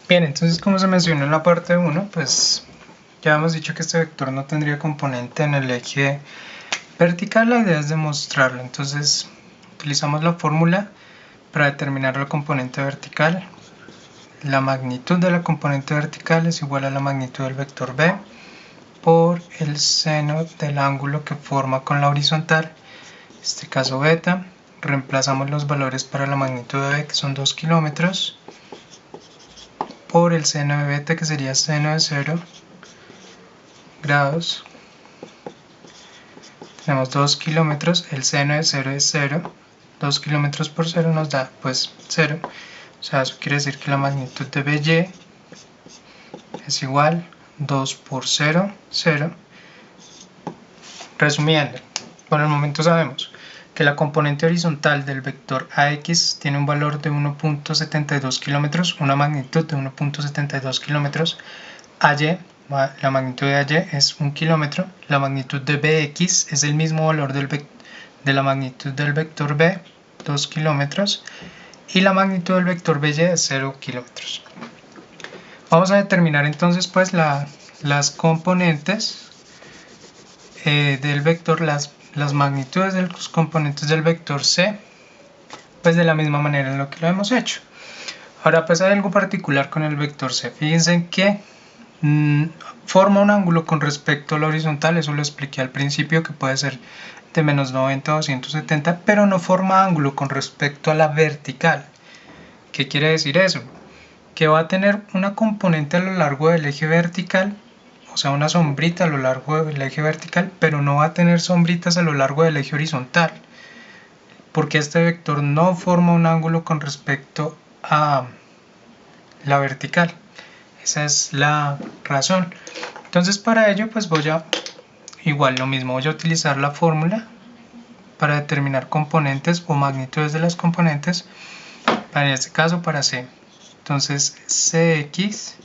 Bien, entonces como se mencionó en la parte 1, pues ya hemos dicho que este vector no tendría componente en el eje vertical. La idea es demostrarlo. Entonces utilizamos la fórmula para determinar la componente vertical. La magnitud de la componente vertical es igual a la magnitud del vector b por el seno del ángulo que forma con la horizontal, en este caso beta. Reemplazamos los valores para la magnitud de b, que son 2 kilómetros, por el seno de beta, que sería seno de 0 grados. Tenemos 2 kilómetros, el seno de 0 es 0, 2 kilómetros por 0 nos da pues 0, o sea, eso quiere decir que la magnitud de BY es igual 2 por 0, 0. Resumiendo, por el momento sabemos que la componente horizontal del vector AX tiene un valor de 1.72 kilómetros, una magnitud de 1.72 kilómetros. AY, la magnitud de AY es 1 kilómetro. La magnitud de BX es el mismo valor de la magnitud del vector B, 2 kilómetros. Y la magnitud del vector BY es 0 kilómetros. Vamos a determinar entonces pues las componentes del vector, las magnitudes de los componentes del vector C, pues de la misma manera en lo que lo hemos hecho. Ahora pues hay algo particular con el vector C. Fíjense que forma un ángulo con respecto a la horizontal, eso lo expliqué al principio, que puede ser de menos 90 a 270, pero no forma ángulo con respecto a la vertical. ¿Qué quiere decir eso? Que va a tener una componente a lo largo del eje vertical, o sea, una sombrita a lo largo del eje vertical, pero no va a tener sombritas a lo largo del eje horizontal, porque este vector no forma un ángulo con respecto a la vertical. Esa es la razón. Entonces para ello pues igual lo mismo, voy a utilizar la fórmula para determinar componentes o magnitudes de las componentes, en este caso para C. Entonces Cx,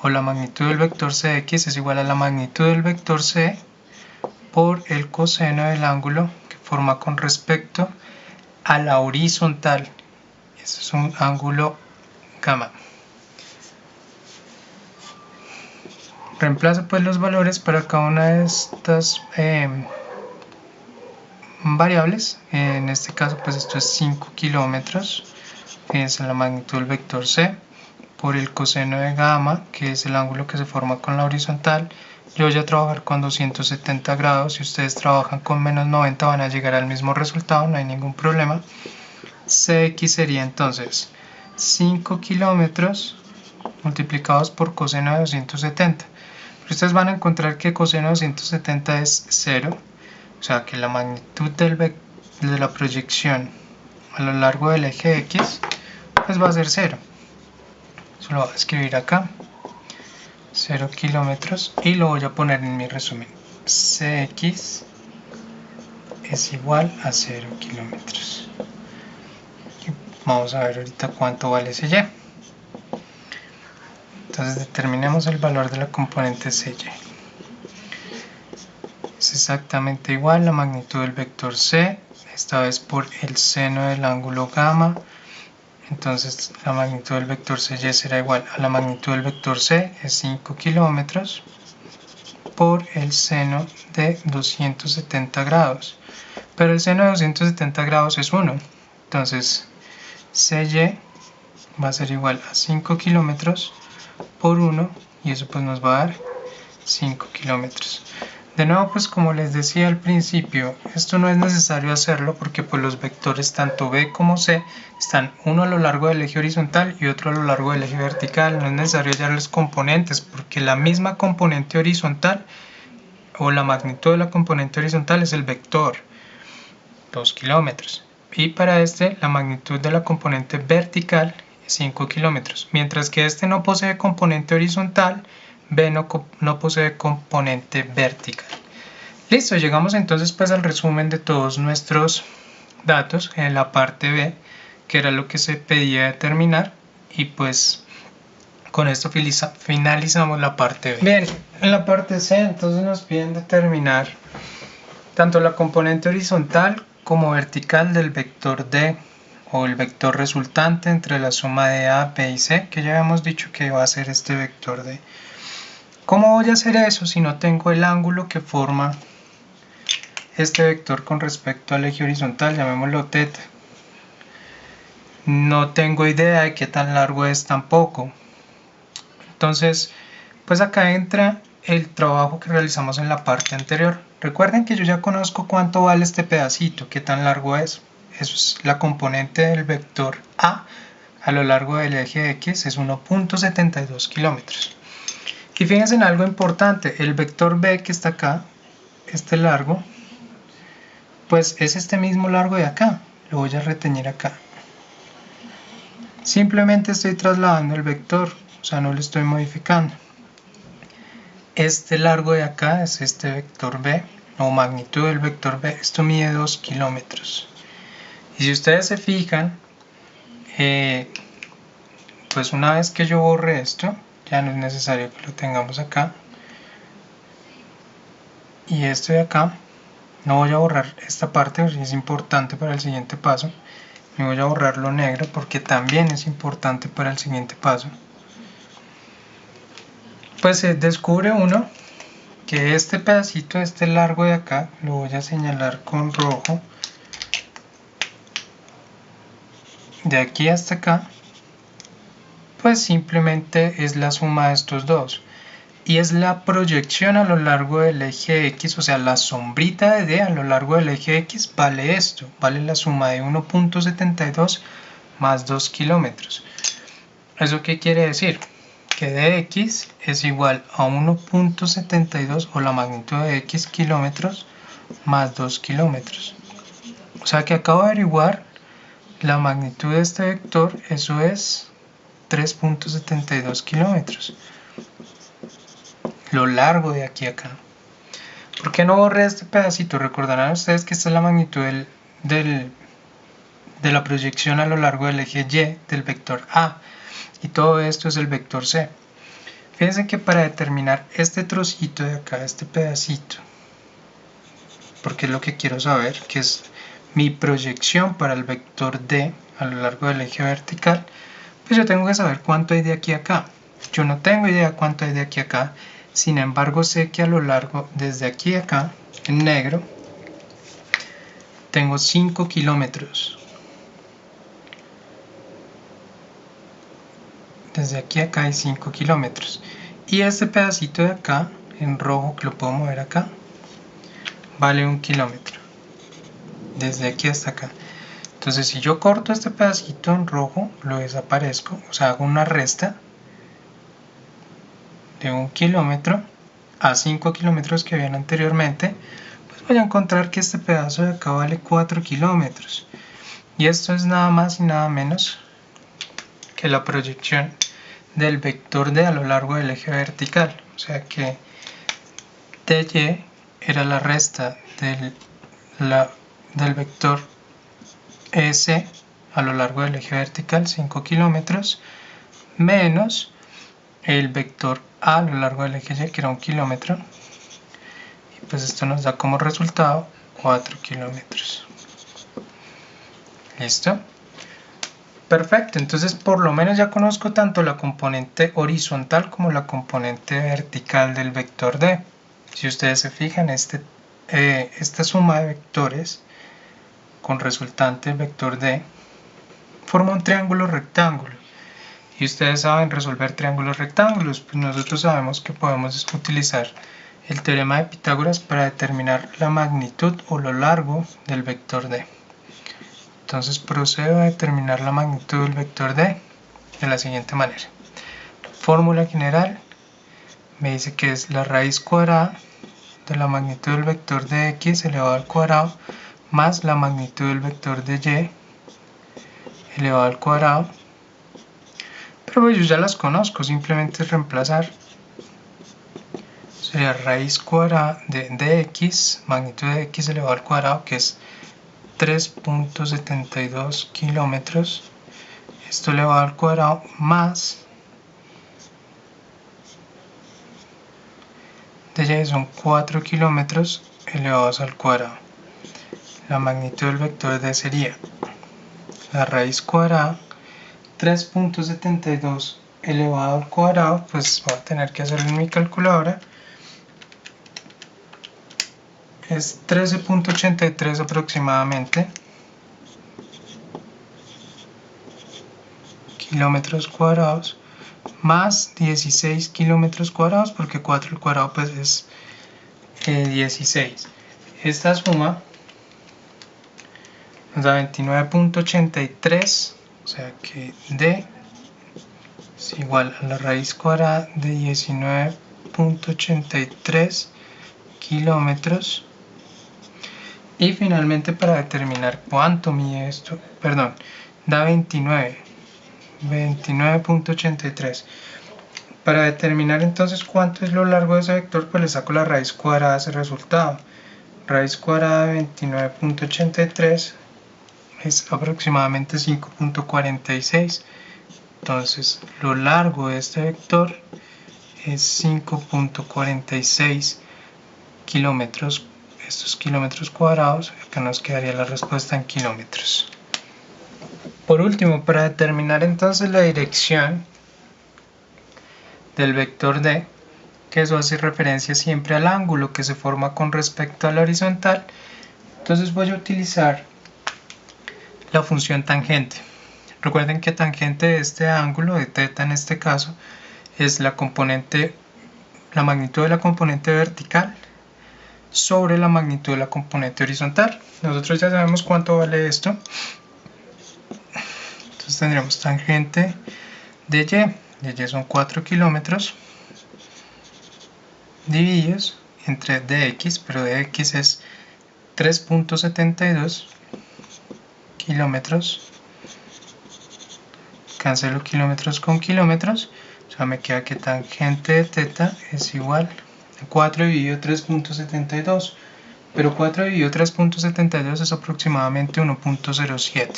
o la magnitud del vector Cx, es igual a la magnitud del vector C por el coseno del ángulo que forma con respecto a la horizontal. Este es un ángulo gamma. Reemplazo pues los valores para cada una de estas variables. En este caso pues esto es 5 kilómetros, fíjense, la magnitud del vector C por el coseno de gamma, que es el ángulo que se forma con la horizontal. Yo voy a trabajar con 270 grados, si ustedes trabajan con menos 90 van a llegar al mismo resultado, no hay ningún problema. Cx sería entonces 5 kilómetros multiplicados por coseno de 270. Pero ustedes van a encontrar que coseno de 270 es 0, o sea que la magnitud de la proyección a lo largo del eje X pues va a ser 0. Eso lo voy a escribir acá, 0 kilómetros, y lo voy a poner en mi resumen. Cx es igual a 0 kilómetros. Vamos a ver ahorita cuánto vale ese y. Entonces determinemos el valor de la componente Cy. Es exactamente igual la magnitud del vector C, esta vez por el seno del ángulo gamma. Entonces la magnitud del vector Cy será igual a la magnitud del vector C, es 5 kilómetros, por el seno de 270 grados. Pero el seno de 270 grados es 1. Entonces Cy va a ser igual a 5 kilómetros por 1, y eso pues nos va a dar 5 kilómetros. De nuevo, pues como les decía al principio, esto no es necesario hacerlo porque pues los vectores tanto B como C están uno a lo largo del eje horizontal y otro a lo largo del eje vertical. No es necesario hallar los componentes porque la misma componente horizontal o la magnitud de la componente horizontal es el vector, 2 kilómetros. Y para este la magnitud de la componente vertical 5 kilómetros, mientras que este no posee componente horizontal, B no posee componente vertical. Listo, llegamos entonces pues al resumen de todos nuestros datos en la parte B, que era lo que se pedía determinar, y pues con esto finalizamos la parte B. Bien, en la parte C entonces nos piden determinar tanto la componente horizontal como vertical del vector D o el vector resultante entre la suma de A, B y C, que ya habíamos dicho que va a ser este vector D. ¿Cómo voy a hacer eso si no tengo el ángulo que forma este vector con respecto al eje horizontal? Llamémoslo θ. No tengo idea de qué tan largo es tampoco. Entonces, pues acá entra el trabajo que realizamos en la parte anterior. Recuerden que yo ya conozco cuánto vale este pedacito, qué tan largo es. Eso es la componente del vector A lo largo del eje X, es 1.72 kilómetros. Y fíjense en algo importante, el vector B que está acá, este largo, pues es este mismo largo de acá. Lo voy a retener acá. Simplemente estoy trasladando el vector, o sea, no lo estoy modificando. Este largo de acá es este vector B, o magnitud del vector B. Esto mide 2 kilómetros. Y si ustedes se fijan, pues una vez que yo borre esto, ya no es necesario que lo tengamos acá. Y esto de acá, no voy a borrar esta parte porque es importante para el siguiente paso. Y voy a borrar lo negro porque también es importante para el siguiente paso. Pues se descubre uno que este pedacito, este largo de acá, lo voy a señalar con rojo. De aquí hasta acá, pues simplemente es la suma de estos dos. Y es la proyección a lo largo del eje X, o sea, la sombrita de D a lo largo del eje X vale esto, vale la suma de 1.72 más 2 kilómetros. ¿Eso qué quiere decir? Que dx es igual a 1.72 o la magnitud de x kilómetros más 2 kilómetros. O sea que acabo de averiguar la magnitud de este vector, eso es 3.72 kilómetros. Lo largo de aquí a acá. ¿Por qué no borré este pedacito? Recordarán ustedes que esta es la magnitud de la proyección a lo largo del eje Y del vector A. Y todo esto es el vector C. Fíjense que para determinar este trocito de acá, este pedacito, porque es lo que quiero saber, que es mi proyección para el vector D a lo largo del eje vertical, pues yo tengo que saber cuánto hay de aquí a acá. Yo no tengo idea cuánto hay de aquí a acá, sin embargo sé que a lo largo, desde aquí a acá, en negro, tengo 5 kilómetros. Desde aquí a acá hay 5 kilómetros. Y este pedacito de acá, en rojo, que lo puedo mover acá, vale 1 kilómetro. Desde aquí hasta acá. Entonces, si yo corto este pedacito en rojo, lo desaparezco, o sea, hago una resta de 1 kilómetro a 5 kilómetros que habían anteriormente, pues voy a encontrar que este pedazo de acá vale 4 kilómetros. Y esto es nada más y nada menos que la proyección del vector D a lo largo del eje vertical. O sea que dy era la resta del vector S a lo largo del eje vertical, 5 kilómetros, menos el vector A lo largo del eje Y, que era 1 kilómetro. Y pues esto nos da como resultado 4 kilómetros. ¿Listo? Perfecto, entonces por lo menos ya conozco tanto la componente horizontal como la componente vertical del vector D. Si ustedes se fijan, esta suma de vectores con resultante el vector D forma un triángulo rectángulo. Y ustedes saben resolver triángulos rectángulos, pues nosotros sabemos que podemos utilizar el teorema de Pitágoras para determinar la magnitud o lo largo del vector D. Entonces procedo a determinar la magnitud del vector D de la siguiente manera. Fórmula general me dice que es la raíz cuadrada de la magnitud del vector de x elevado al cuadrado más la magnitud del vector de y elevado al cuadrado. Pero pues yo ya las conozco, simplemente es reemplazar. Sería raíz cuadrada de dx, magnitud de x elevado al cuadrado, que es 3.72 kilómetros, esto elevado al cuadrado, más de y son 4 kilómetros elevados al cuadrado. La magnitud del vector d sería la raíz cuadrada, 3.72 elevado al cuadrado, pues voy a tener que hacerlo en mi calculadora, es 13.83 aproximadamente kilómetros cuadrados, más 16 kilómetros cuadrados, porque 4 al cuadrado pues es 16. Esta suma nos da 29.83, o sea que D es igual a la raíz cuadrada de 19.83 kilómetros. Y finalmente, para determinar cuánto mide esto, perdón, da 29.83. Para determinar entonces cuánto es lo largo de ese vector, pues le saco la raíz cuadrada de ese resultado. Raíz cuadrada de 29.83 es aproximadamente 5.46. Entonces lo largo de este vector es 5.46 kilómetros. Estos kilómetros cuadrados, acá nos quedaría la respuesta en kilómetros. Por último, para determinar entonces la dirección del vector D, que eso hace referencia siempre al ángulo que se forma con respecto a la horizontal, entonces voy a utilizar la función tangente. Recuerden que tangente de este ángulo, de θ en este caso, es la magnitud de la componente vertical sobre la magnitud de la componente horizontal. Nosotros ya sabemos cuánto vale esto. Entonces tendríamos tangente de Y son 4 kilómetros divididos entre dx, pero dx es 3.72 kilómetros. Cancelo kilómetros con kilómetros, o sea me queda que tangente de θ es igual a 4 dividido 3.72, pero 4 dividido 3.72 es aproximadamente 1.07.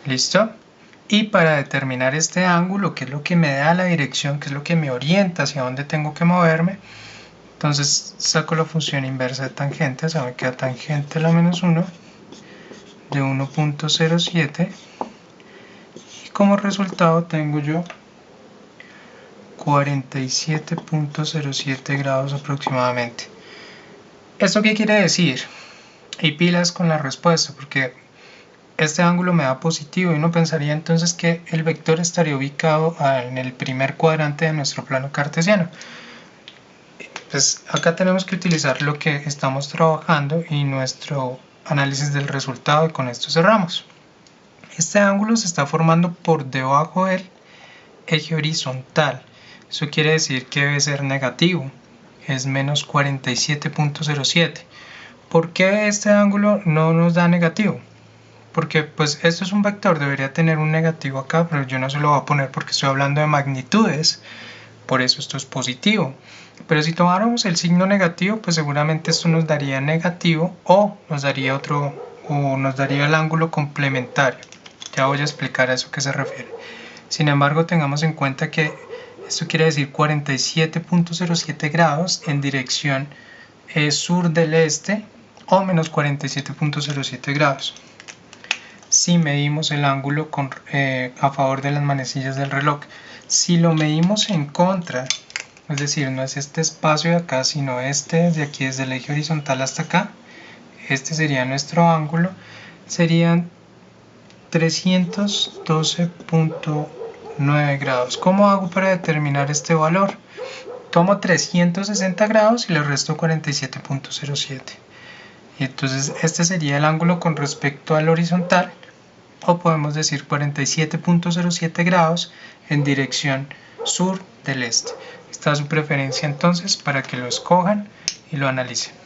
¿Listo? Y para determinar este ángulo, que es lo que me da la dirección, que es lo que me orienta hacia dónde tengo que moverme, entonces saco la función inversa de tangente, o sea me queda tangente a la menos 1 de 1.07, y como resultado tengo yo 47.07 grados aproximadamente. ¿Esto qué quiere decir? Y pilas con la respuesta, porque este ángulo me da positivo y uno pensaría entonces que el vector estaría ubicado en el primer cuadrante de nuestro plano cartesiano. Pues acá tenemos que utilizar lo que estamos trabajando y nuestro análisis del resultado, y con esto cerramos. Este ángulo se está formando por debajo del eje horizontal. Eso quiere decir que debe ser negativo, es menos 47.07. ¿Por qué este ángulo no nos da negativo? Porque pues esto es un vector, debería tener un negativo acá, pero yo no se lo voy a poner porque estoy hablando de magnitudes, por eso esto es positivo. Pero si tomáramos el signo negativo, pues seguramente esto nos daría negativo, o nos daría el ángulo complementario. Ya voy a explicar a eso que se refiere. Sin embargo, tengamos en cuenta que esto quiere decir 47.07 grados en dirección sur del este, o menos 47.07 grados. Si medimos el ángulo a favor de las manecillas del reloj, si lo medimos en contra, es decir, no es este espacio de acá, sino este desde aquí, desde el eje horizontal hasta acá, este sería nuestro ángulo, serían 312.9 grados. ¿Cómo hago para determinar este valor? Tomo 360 grados y le resto 47.07. Y entonces este sería el ángulo con respecto al horizontal, o podemos decir 47.07 grados en dirección sur del este. Esta es su preferencia entonces para que lo escojan y lo analicen.